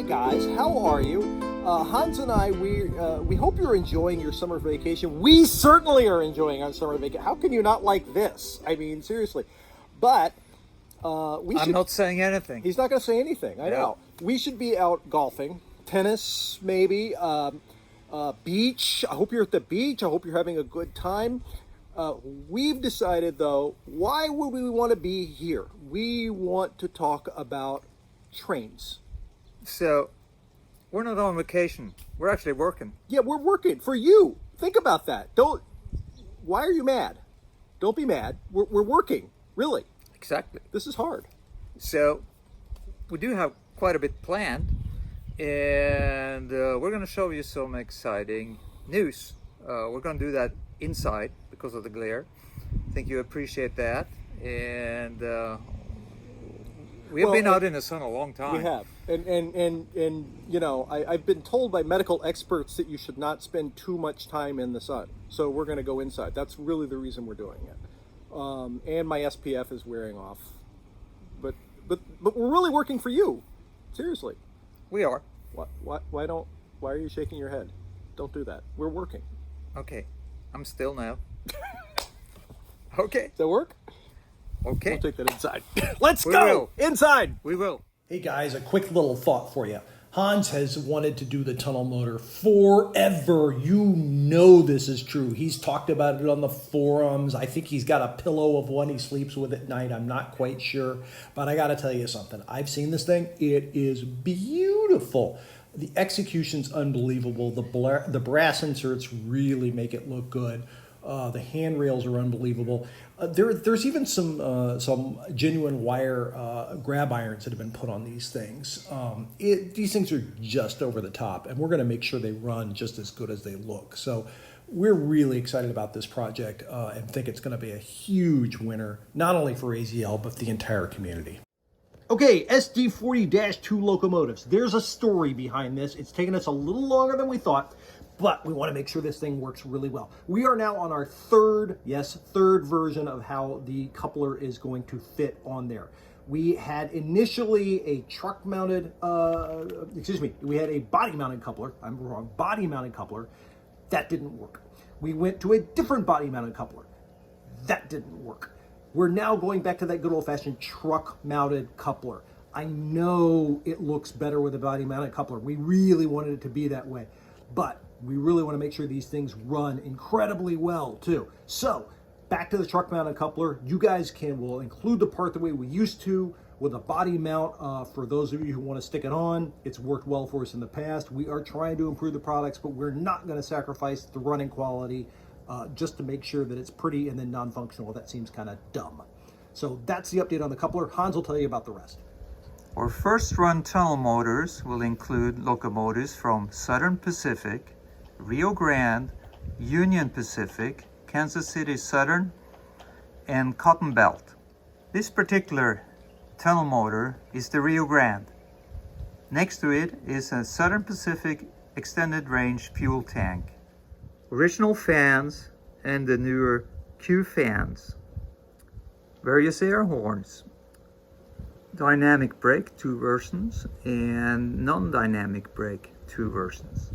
guys, how are you? Hans and I, we hope you're enjoying your summer vacation. We certainly are enjoying our summer vacation. How can you not like this? I mean, seriously. But I'm not saying anything. He's not going to say anything. I know. We should be out golfing, tennis, maybe, beach. I hope you're at the beach. I hope you're having a good time. We've decided, though, why would we want to be here? We want to talk about trains. So, we're not on vacation. We're actually working. Yeah, we're working for you. Think about that. Why are you mad? Don't be mad. We're working, really. Exactly. This is hard. So, we do have quite a bit planned, and we're going to show you some exciting news. We're going to do that inside because of the glare. I think you appreciate that. And we have been out in the sun a long time. We have. And you know, I've been told by medical experts that you should not spend too much time in the sun. So we're going to go inside. That's really the reason we're doing it. And my SPF is wearing off. But we're really working for you. Seriously. We are. Why are you shaking your head? Don't do that. We're working. Okay. I'm still now. Okay. Does that work? Okay. We'll take that inside. Let's go! Inside! We will. Hey guys, a quick little thought for you. Hans has wanted to do the tunnel motor forever. You know this is true. He's talked about it on the forums. I think he's got a pillow of one he sleeps with at night. I'm not quite sure. But I got to tell you something. I've seen this thing. It is beautiful. The execution's unbelievable. The brass inserts really make it look good. The handrails are unbelievable. There's even some genuine wire grab irons that have been put on these things. These things are just over the top, and we're going to make sure they run just as good as they look. So we're really excited about this project and think it's going to be a huge winner, not only for AZL, but the entire community. Okay, SD40-2 locomotives. There's a story behind this. It's taken us a little longer than we thought, but we want to make sure this thing works really well. We are now on our third version of how the coupler is going to fit on there. We had initially a truck-mounted, we had a body-mounted coupler. I'm wrong, body-mounted coupler. That didn't work. We went to a different body-mounted coupler. That didn't work. We're now going back to that good old-fashioned truck-mounted coupler. I know it looks better with a body-mounted coupler. We really wanted it to be that way, but we really want to make sure these things run incredibly well, too. So, back to the truck-mounted coupler. You guys will include the part the way we used to with a body mount for those of you who want to stick it on. It's worked well for us in the past. We are trying to improve the products, but we're not going to sacrifice the running quality just to make sure that it's pretty and then non-functional. That seems kind of dumb. So that's the update on the coupler. Hans will tell you about the rest. Our first run tunnel motors will include locomotives from Southern Pacific, Rio Grande, Union Pacific, Kansas City Southern, and Cotton Belt. This particular tunnel motor is the Rio Grande. Next to it is a Southern Pacific extended range fuel tank. Original fans and the newer Q fans. Various air horns. Dynamic brake, 2 versions, and non-dynamic brake, 2 versions.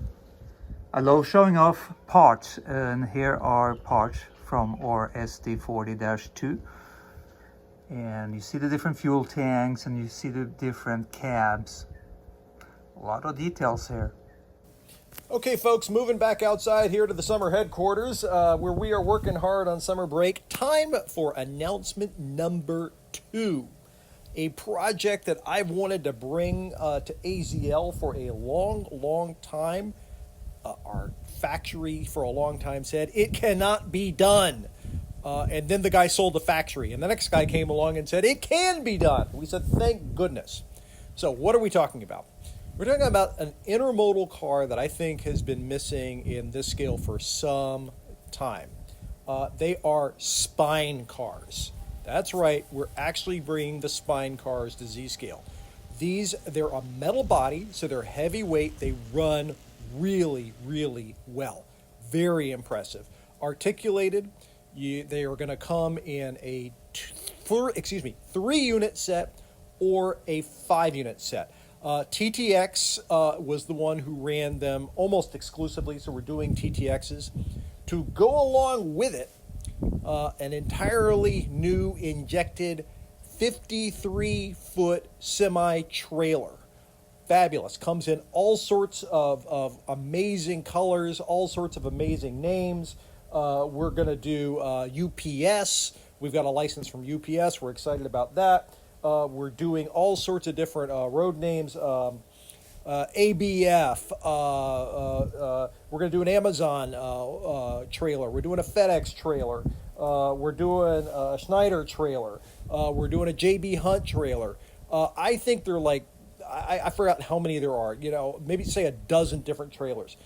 I love showing off parts, and here are parts from our SD40-2. And you see the different fuel tanks, and you see the different cabs. A lot of details here. Okay, folks, moving back outside here to the summer headquarters where we are working hard on summer break. Time for announcement number 2. A project that I've wanted to bring to AZL for a long time. Our factory for a long time said it cannot be done. And then the guy sold the factory. And the next guy came along and said it can be done. We said, thank goodness. So what are we talking about? We're talking about an intermodal car that I think has been missing in this scale for some time. They are spine cars. That's right, we're actually bringing the spine cars to Z-scale. They're a metal body, so they're heavyweight. They run really well. Very impressive. Articulated, they are going to come in a 3-unit set or a 5-unit set. TTX was the one who ran them almost exclusively, so we're doing TTXs. To go along with it, an entirely new injected 53-foot semi-trailer. Fabulous. Comes in all sorts of amazing colors, all sorts of amazing names. We're going to do UPS. We've got a license from UPS. We're excited about that. We're doing all sorts of different road names. ABF. We're going to do an Amazon trailer. We're doing a FedEx trailer. We're doing a Schneider trailer. We're doing a JB Hunt trailer. I think they're like, I forgot how many there are. You know, maybe say a dozen different trailers.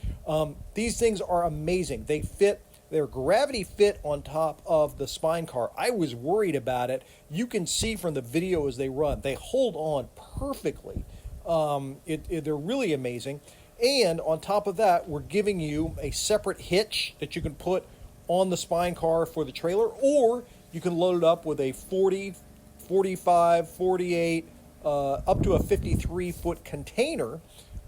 These things are amazing. They fit. They're gravity fit on top of the spine car. I was worried about it. You can see from the video as they run. They hold on perfectly. They're really amazing. And on top of that, we're giving you a separate hitch that you can put on the spine car for the trailer, or you can load it up with a 40, 45, 48, up to a 53-foot container.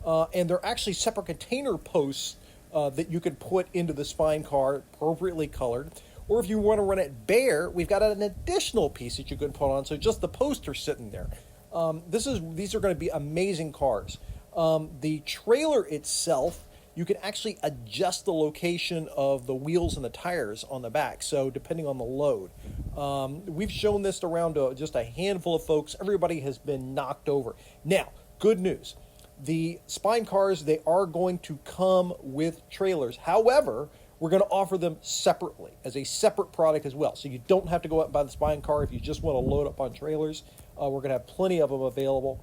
And they're actually separate container posts that you can put into the spine car, appropriately colored. Or if you want to run it bare, we've got an additional piece that you can put on, so just the poster sitting there. These are going to be amazing cars. The trailer itself, you can actually adjust the location of the wheels and the tires on the back, so depending on the load. We've shown this around just a handful of folks. Everybody has been knocked over. Now, good news. The spine cars, they are going to come with trailers. However, we're going to offer them separately as a separate product as well. So you don't have to go out and buy the spine car if you just want to load up on trailers. We're going to have plenty of them available.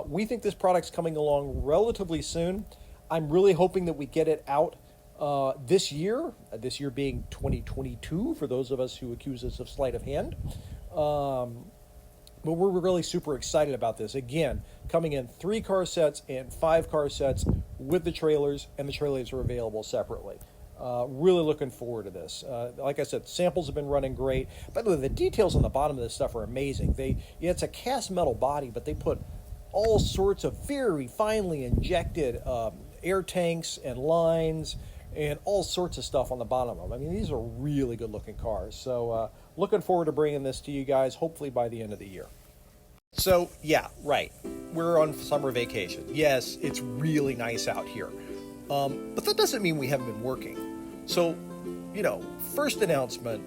We think this product's coming along relatively soon. I'm really hoping that we get it out this year being 2022 for those of us who accuse us of sleight of hand. But we're really super excited about this. Again, coming in 3 car sets and 5 car sets with the trailers, and the trailers are available separately. Really looking forward to this. Like I said, samples have been running great. By the way, the details on the bottom of this stuff are amazing. It's a cast metal body, but they put all sorts of very finely injected air tanks and lines and all sorts of stuff on the bottom of them. I mean, these are really good looking cars. So looking forward to bringing this to you guys, hopefully by the end of the year. So yeah, right. We're on summer vacation. Yes, it's really nice out here. But that doesn't mean we haven't been working. So, first announcement,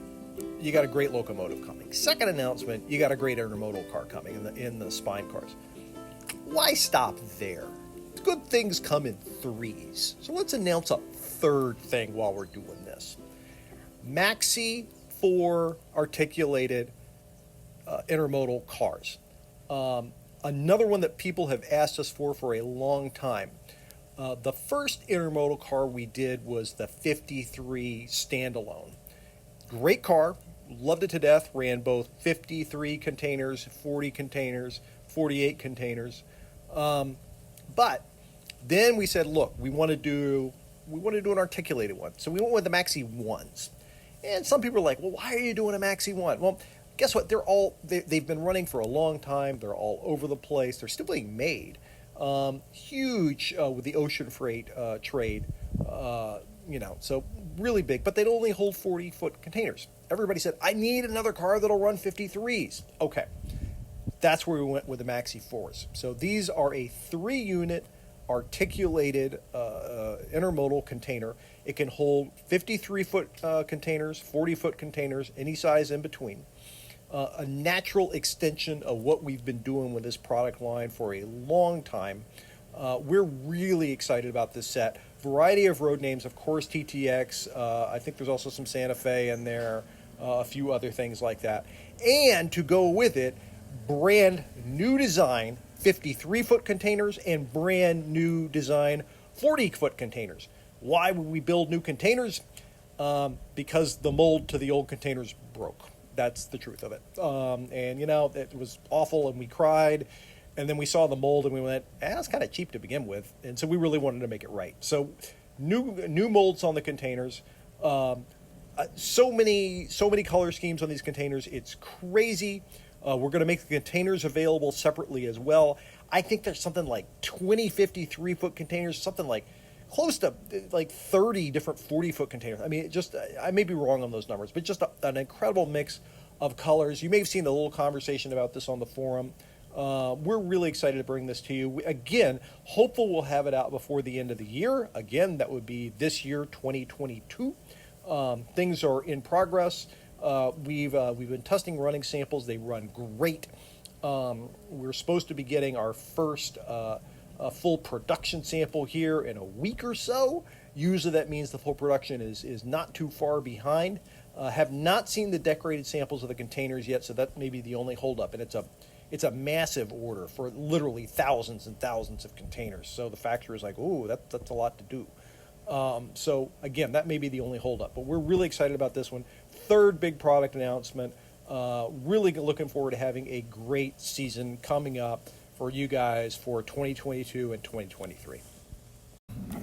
you got a great locomotive coming. Second announcement, you got a great intermodal car coming in the spine cars. Why stop there? Good things come in threes. So let's announce a third thing while we're doing this. MAXI-IV articulated intermodal cars. Another one that people have asked us for a long time. The first intermodal car we did was the 53 standalone. Great car, loved it to death, ran both 53 containers, 40 containers, 48 containers. But then we said, look, we want to do an articulated one. So we went with the MAXI-Is. And some people are like, well, why are you doing a MAXI-I? Well, guess what? They've been running for a long time. They're all over the place. They're still being made. Huge with the ocean freight trade, so really big, but they'd only hold 40-foot containers. Everybody said, I need another car that'll run 53s. Okay, that's where we went with the MAXI-IVs. So these are a 3-unit articulated intermodal container. It can hold 53-foot containers, 40-foot containers, any size in between. A natural extension of what we've been doing with this product line for a long time. We're really excited about this set. Variety of road names, of course, TTX. I think there's also some Santa Fe in there, a few other things like that. And to go with it, brand new design 53-foot containers and brand new design 40-foot containers. Why would we build new containers? Because the mold to the old containers broke. That's the truth of it. It was awful and we cried. And then we saw the mold and we went, it's kind of cheap to begin with. And so we really wanted to make it right. So new molds on the containers. So many color schemes on these containers. It's crazy. We're going to make the containers available separately as well. I think there's something like 20, 50 3-foot containers, something like close to like 30 different 40-foot containers. I mean, just I may be wrong on those numbers, but just an incredible mix of colors. You may have seen the little conversation about this on the forum. We're really excited to bring this to you. Again, hopeful we'll have it out before the end of the year. Again, that would be this year, 2022. Things are in progress. We've been testing running samples. They run great. We're supposed to be getting our first full production sample here in a week or so. Usually that means the full production is not too far behind. Have not seen the decorated samples of the containers yet, so that may be the only holdup. And it's a massive order for literally thousands and thousands of containers. So the factory is like, ooh, that's a lot to do. So again, that may be the only holdup, but we're really excited about this one. Third big product announcement. Really looking forward to having a great season coming up for you guys for 2022 and 2023.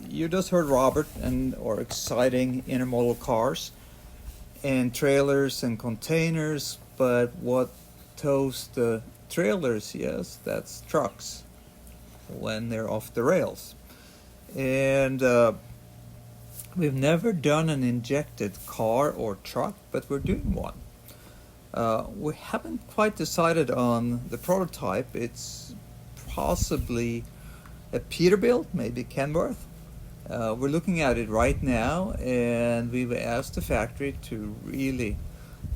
You just heard Robert and our exciting intermodal cars and trailers and containers, but what tows the trailers? Yes, that's trucks when they're off the rails. And we've never done an injected car or truck, but we're doing one. We haven't quite decided on the prototype. It's possibly a Peterbilt, maybe Kenworth. We're looking at it right now, and we've asked the factory to really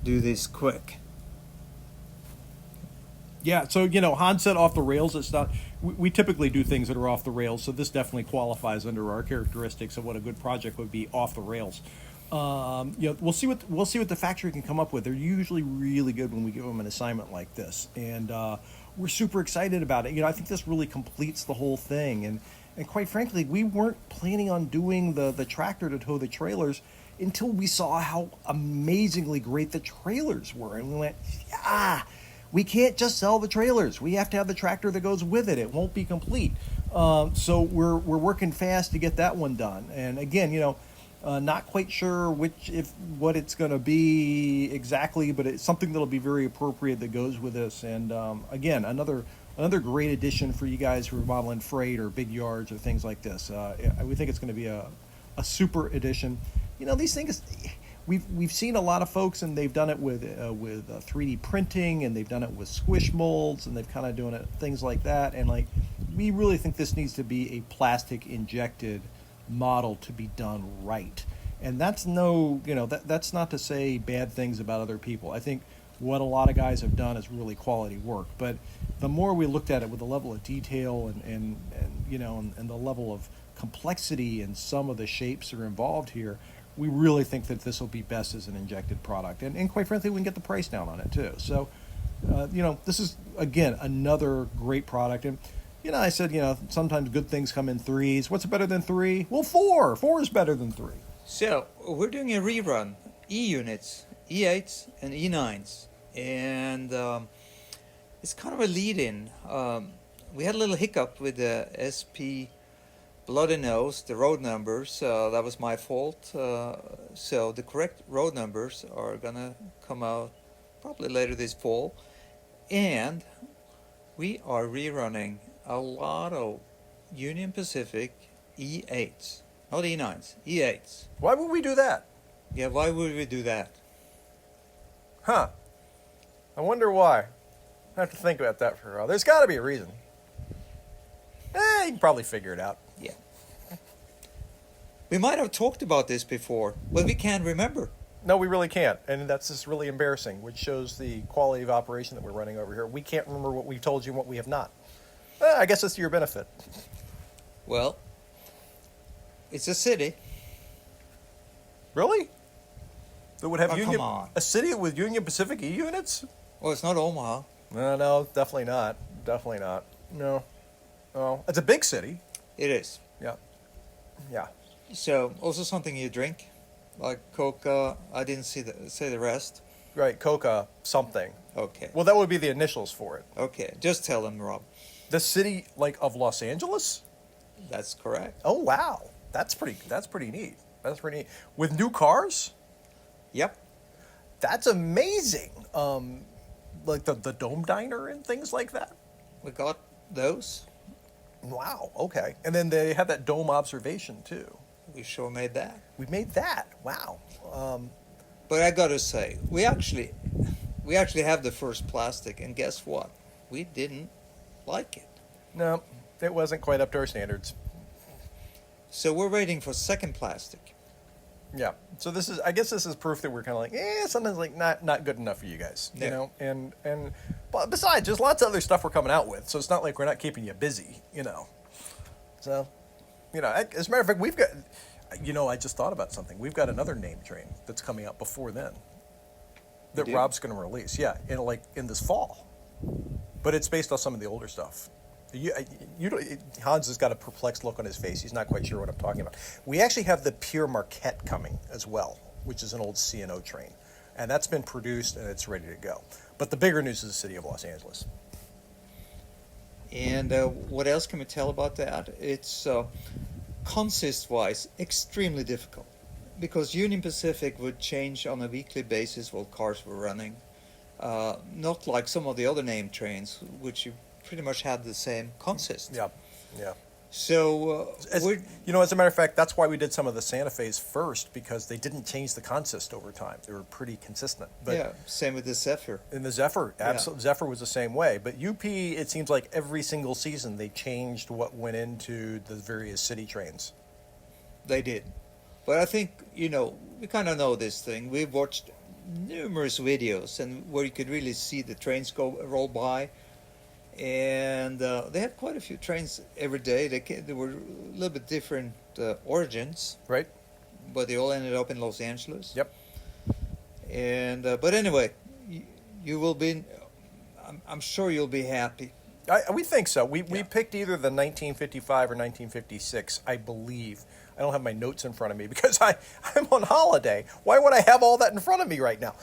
do this quick. Yeah, so Hans said off the rails. It's not. We typically do things that are off the rails, so this definitely qualifies under our characteristics of what a good project would be off the rails. We'll see what the factory can come up with. They're usually really good when we give them an assignment like this, and we're super excited about it. I think this really completes the whole thing, and quite frankly, we weren't planning on doing the tractor to tow the trailers until we saw how amazingly great the trailers were, and we went, we can't just sell the trailers. We have to have the tractor that goes with it. It won't be complete. So we're working fast to get that one done. And again, not quite sure what it's going to be exactly, but it's something that'll be very appropriate that goes with this. And again, another great addition for you guys who are modeling freight or big yards or things like this. We think it's going to be a super addition. These things. We've seen a lot of folks, and they've done it with 3D printing, and they've done it with squish molds, and they've kind of doing it things like that. And we really think this needs to be a plastic injected model to be done right. And that's that's not to say bad things about other people. I think what a lot of guys have done is really quality work. But the more we looked at it with the level of detail and the level of complexity and some of the shapes that are involved here, we really think that this will be best as an injected product. And quite frankly, we can get the price down on it too. So, this is, again, another great product. And, I said, sometimes good things come in threes. What's better than three? Well, four. Four is better than three. So, we're doing a rerun. E-units, E8s and E9s. And it's kind of a lead-in. We had a little hiccup with the SP Bloody Nose, the road numbers. That was my fault. So the correct road numbers are gonna come out probably later this fall. And we are rerunning a lot of Union Pacific E8s, not E9s, E8s. Why would we do that? Yeah, why would we do that? Huh. I wonder why. I have to think about that for a while. There's got to be a reason. You can probably figure it out. Yeah. We might have talked about this before, but we can't remember. No, we really can't. And that's just really embarrassing, which shows the quality of operation that we're running over here. We can't remember what we've told you and what we have not. I guess that's to your benefit. Well, it's a city. Really? That would have come on. A city with Union Pacific E units? Well, it's not Omaha. No, definitely not. Definitely not. No. It's a big city. It is. Yeah. So, also something you drink, like Coca. I didn't say the rest. Right, Coca something. Okay. Well, that would be the initials for it. Okay, just tell them, Rob. The city, of Los Angeles? That's correct. Oh, wow. That's pretty neat. That's pretty neat. With new cars? Yep. That's amazing. like the dome diner and things like that? We got those. Wow. Okay. And then they have that dome observation too. We sure made that. We made that. Wow. But I gotta say, we actually have the first plastic, and guess what? We didn't like it. No, it wasn't quite up to our standards. So we're waiting for second plastic. Yeah. So I guess this is proof that we're kind of like, something's like not good enough for you guys, you know. And but besides, there's lots of other stuff we're coming out with, so it's not like we're not keeping you busy, you know. So, you know, as a matter of fact, we've got, you know, I just thought about something. We've got another name train that's coming out before then that Rob's going to release. Yeah, in this fall, but it's based on some of the older stuff. Hans has got a perplexed look on his face. He's not quite sure what I'm talking about. We actually have the Pierre Marquette coming as well, which is an old C&O train. And that's been produced and it's ready to go. But the bigger news is the city of Los Angeles. And what else can we tell about that? It's consist-wise extremely difficult, because Union Pacific would change on a weekly basis while cars were running. Not like some of the other name trains, which you pretty much had the same consist. Yeah, yeah. So, as a matter of fact, that's why we did some of the Santa Fe's first, because they didn't change the consist over time. They were pretty consistent. But yeah, same with the Zephyr. And the Zephyr, absolutely. Yeah. Zephyr was the same way. But UP, it seems like every single season they changed what went into the various city trains. They did. But I think, we kind of know this thing. We've watched numerous videos and where you could really see the trains roll by. And they had quite a few trains every day. They were a little bit different origins, right? But they all ended up in Los Angeles. Yep. And but anyway, you will be. I'm sure you'll be happy. We think so. We picked either the 1955 or 1956, I believe. I don't have my notes in front of me because I'm on holiday. Why would I have all that in front of me right now?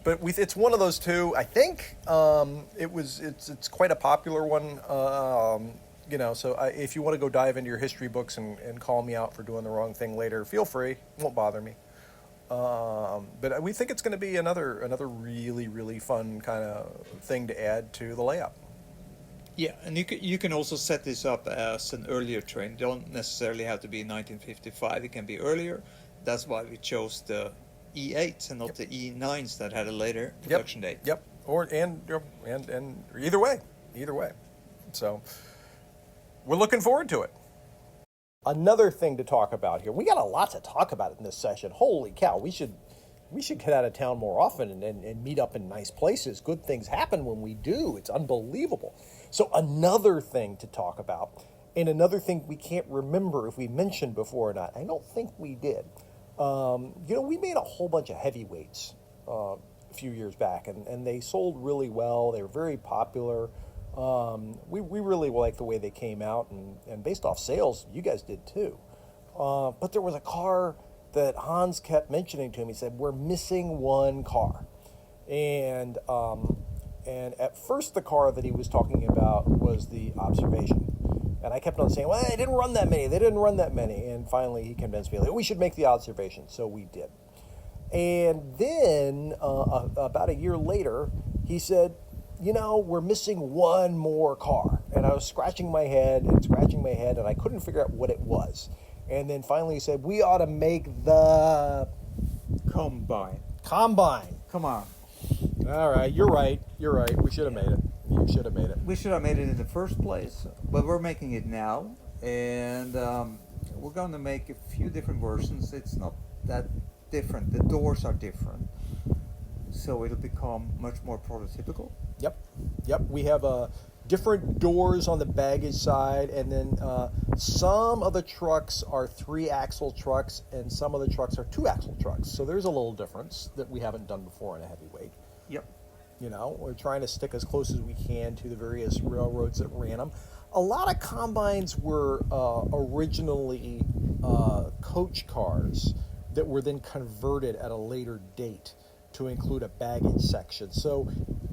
But it's one of those two. I think it's quite a popular one. So if you want to go dive into your history books and call me out for doing the wrong thing later, feel free. It won't bother me. But we think it's going to be another really, really fun kind of thing to add to the layout. Yeah, and you can also set this up as an earlier train. It don't necessarily have to be 1955. It can be earlier. That's why we chose the E8s and not the E9s that had a later production date. Yep. And either way. So we're looking forward to it. Another thing to talk about here. We got a lot to talk about in this session. Holy cow! We should get out of town more often and meet up in nice places. Good things happen when we do. It's unbelievable. So another thing to talk about, and another thing we can't remember if we mentioned before or not. I don't think we did. We made a whole bunch of heavyweights a few years back, and they sold really well. They were very popular. We really liked the way they came out, and based off sales, you guys did too. But there was a car that Hans kept mentioning to him. He said, "We're missing one car," and at first the car that he was talking about was the Observation. And I kept on saying, well, they didn't run that many. And finally he convinced me, we should make the Observation. So we did. And then about a year later, he said, we're missing one more car. And I was scratching my head, and I couldn't figure out what it was. And then finally he said, we ought to make the Combine. Come on. All right, you're right. We should have made it. You should have made it. We should have made it in the first place, but we're making it now, and we're going to make a few different versions. It's not that different. The doors are different, so it'll become much more prototypical. Yep. We have different doors on the baggage side, and then some of the trucks are 3-axle trucks, and some of the trucks are 2-axle trucks. So there's a little difference that we haven't done before in a heavyweight. Yep. We're trying to stick as close as we can to the various railroads that ran them. A lot of combines were originally coach cars that were then converted at a later date to include a baggage section. So,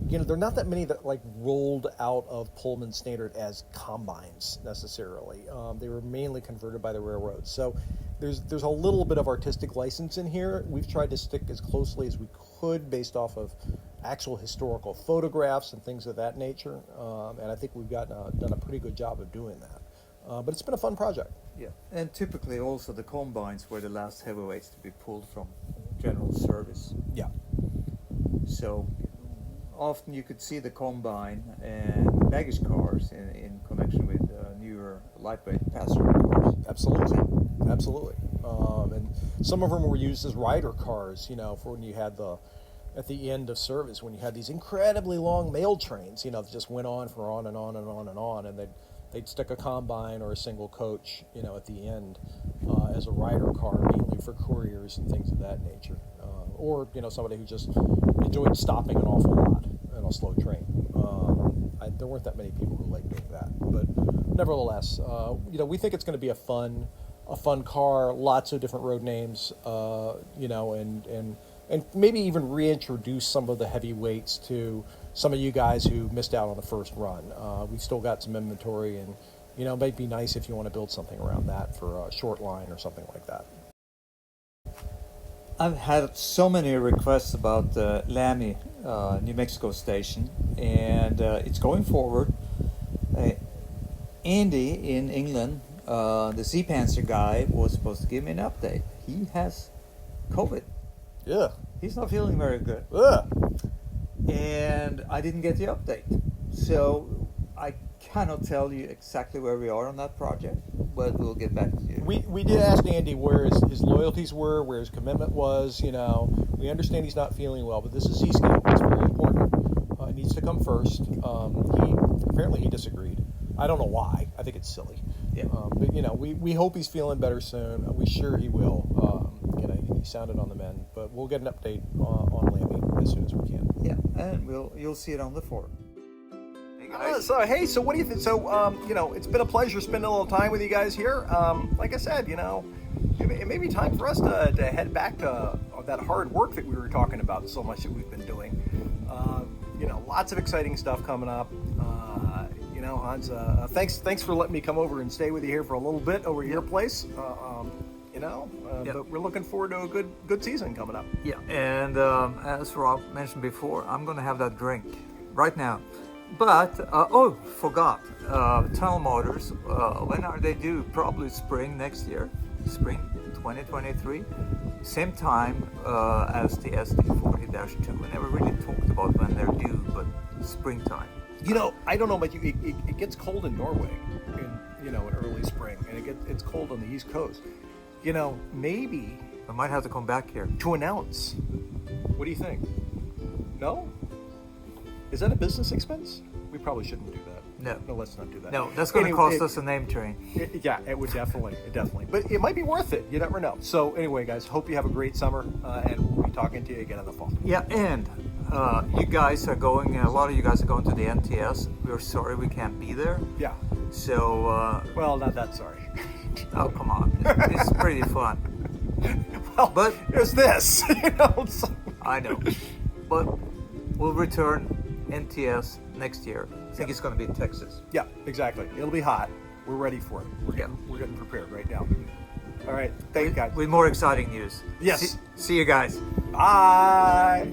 there are not that many that rolled out of Pullman Standard as combines necessarily. They were mainly converted by the railroads. So there's a little bit of artistic license in here. We've tried to stick as closely as we could based off of actual historical photographs and things of that nature. And I think we've done a pretty good job of doing that. But it's been a fun project. Yeah, and typically also the combines were the last heavyweights to be pulled from general service. Yeah. So often you could see the combine and baggage cars in connection with newer lightweight passenger cars. Absolutely, absolutely. And some of them were used as rider cars, for when you had at the end of service, when you had these incredibly long mail trains, that just went on for on and on and on and on, and they'd stick a combine or a single coach, at the end as a rider car, mainly for couriers and things of that nature, or somebody who just enjoyed stopping an awful lot in a slow train. There weren't that many people who liked doing that, but nevertheless, we think it's going to be a fun car, lots of different road names, and maybe even reintroduce some of the heavyweights to some of you guys who missed out on the first run. We've still got some inventory, and it might be nice if you want to build something around that for a short line or something like that. I've had so many requests about the Lamy New Mexico station, and it's going forward. Andy in England, the Sea Panzer guy, was supposed to give me an update. He has COVID. Yeah. He's not feeling very good. Yeah. And I didn't get the update. So I cannot tell you exactly where we are on that project, but we'll get back to you. We did ask Andy where his loyalties were, where his commitment was. We understand he's not feeling well, but this is Z-Scale. It's very important. It needs to come first. Apparently he disagreed. I don't know why. I think it's silly. Yeah. But we hope he's feeling better soon. We're sure he will. He sounded on the mend, but we'll get an update on Lamy as soon as we can. Yeah, and you'll see it on the forum. Hey guys. So what do you think? So, it's been a pleasure spending a little time with you guys here. Like I said, it may be time for us to head back to that hard work that we were talking about so much that we've been doing. Lots of exciting stuff coming up. Hans, thanks for letting me come over and stay with you here for a little bit over at your place. But we're looking forward to a good season coming up. Yeah, and as Rob mentioned before, I'm going to have that drink right now. But, forgot, tunnel motors, when are they due? Probably spring next year, spring 2023. Same time as the SD40-2. We never really talked about when they're due, but springtime. I don't know about you, it gets cold in Norway in early spring, and it's cold on the East Coast. Maybe I might have to come back here to announce. What do you think? No? Is that a business expense? We probably shouldn't do that. No, let's not do that. No, that's going to cost us a name train. It would definitely. But it might be worth it. You never know. So anyway, guys, hope you have a great summer, and we'll be talking to you again in the fall. Yeah, and you guys are going. A lot of you guys are going to the NTS. We're sorry we can't be there. Yeah. So. Well, not that sorry. Oh, come on. It's pretty fun. Well, but there's this. So. I know. But we'll return NTS next year. I think it's going to be in Texas. Yeah, exactly. It'll be hot. We're ready for it. We're getting prepared right now. All right. Thank you, guys. With more exciting news. Yes. See you guys. Bye.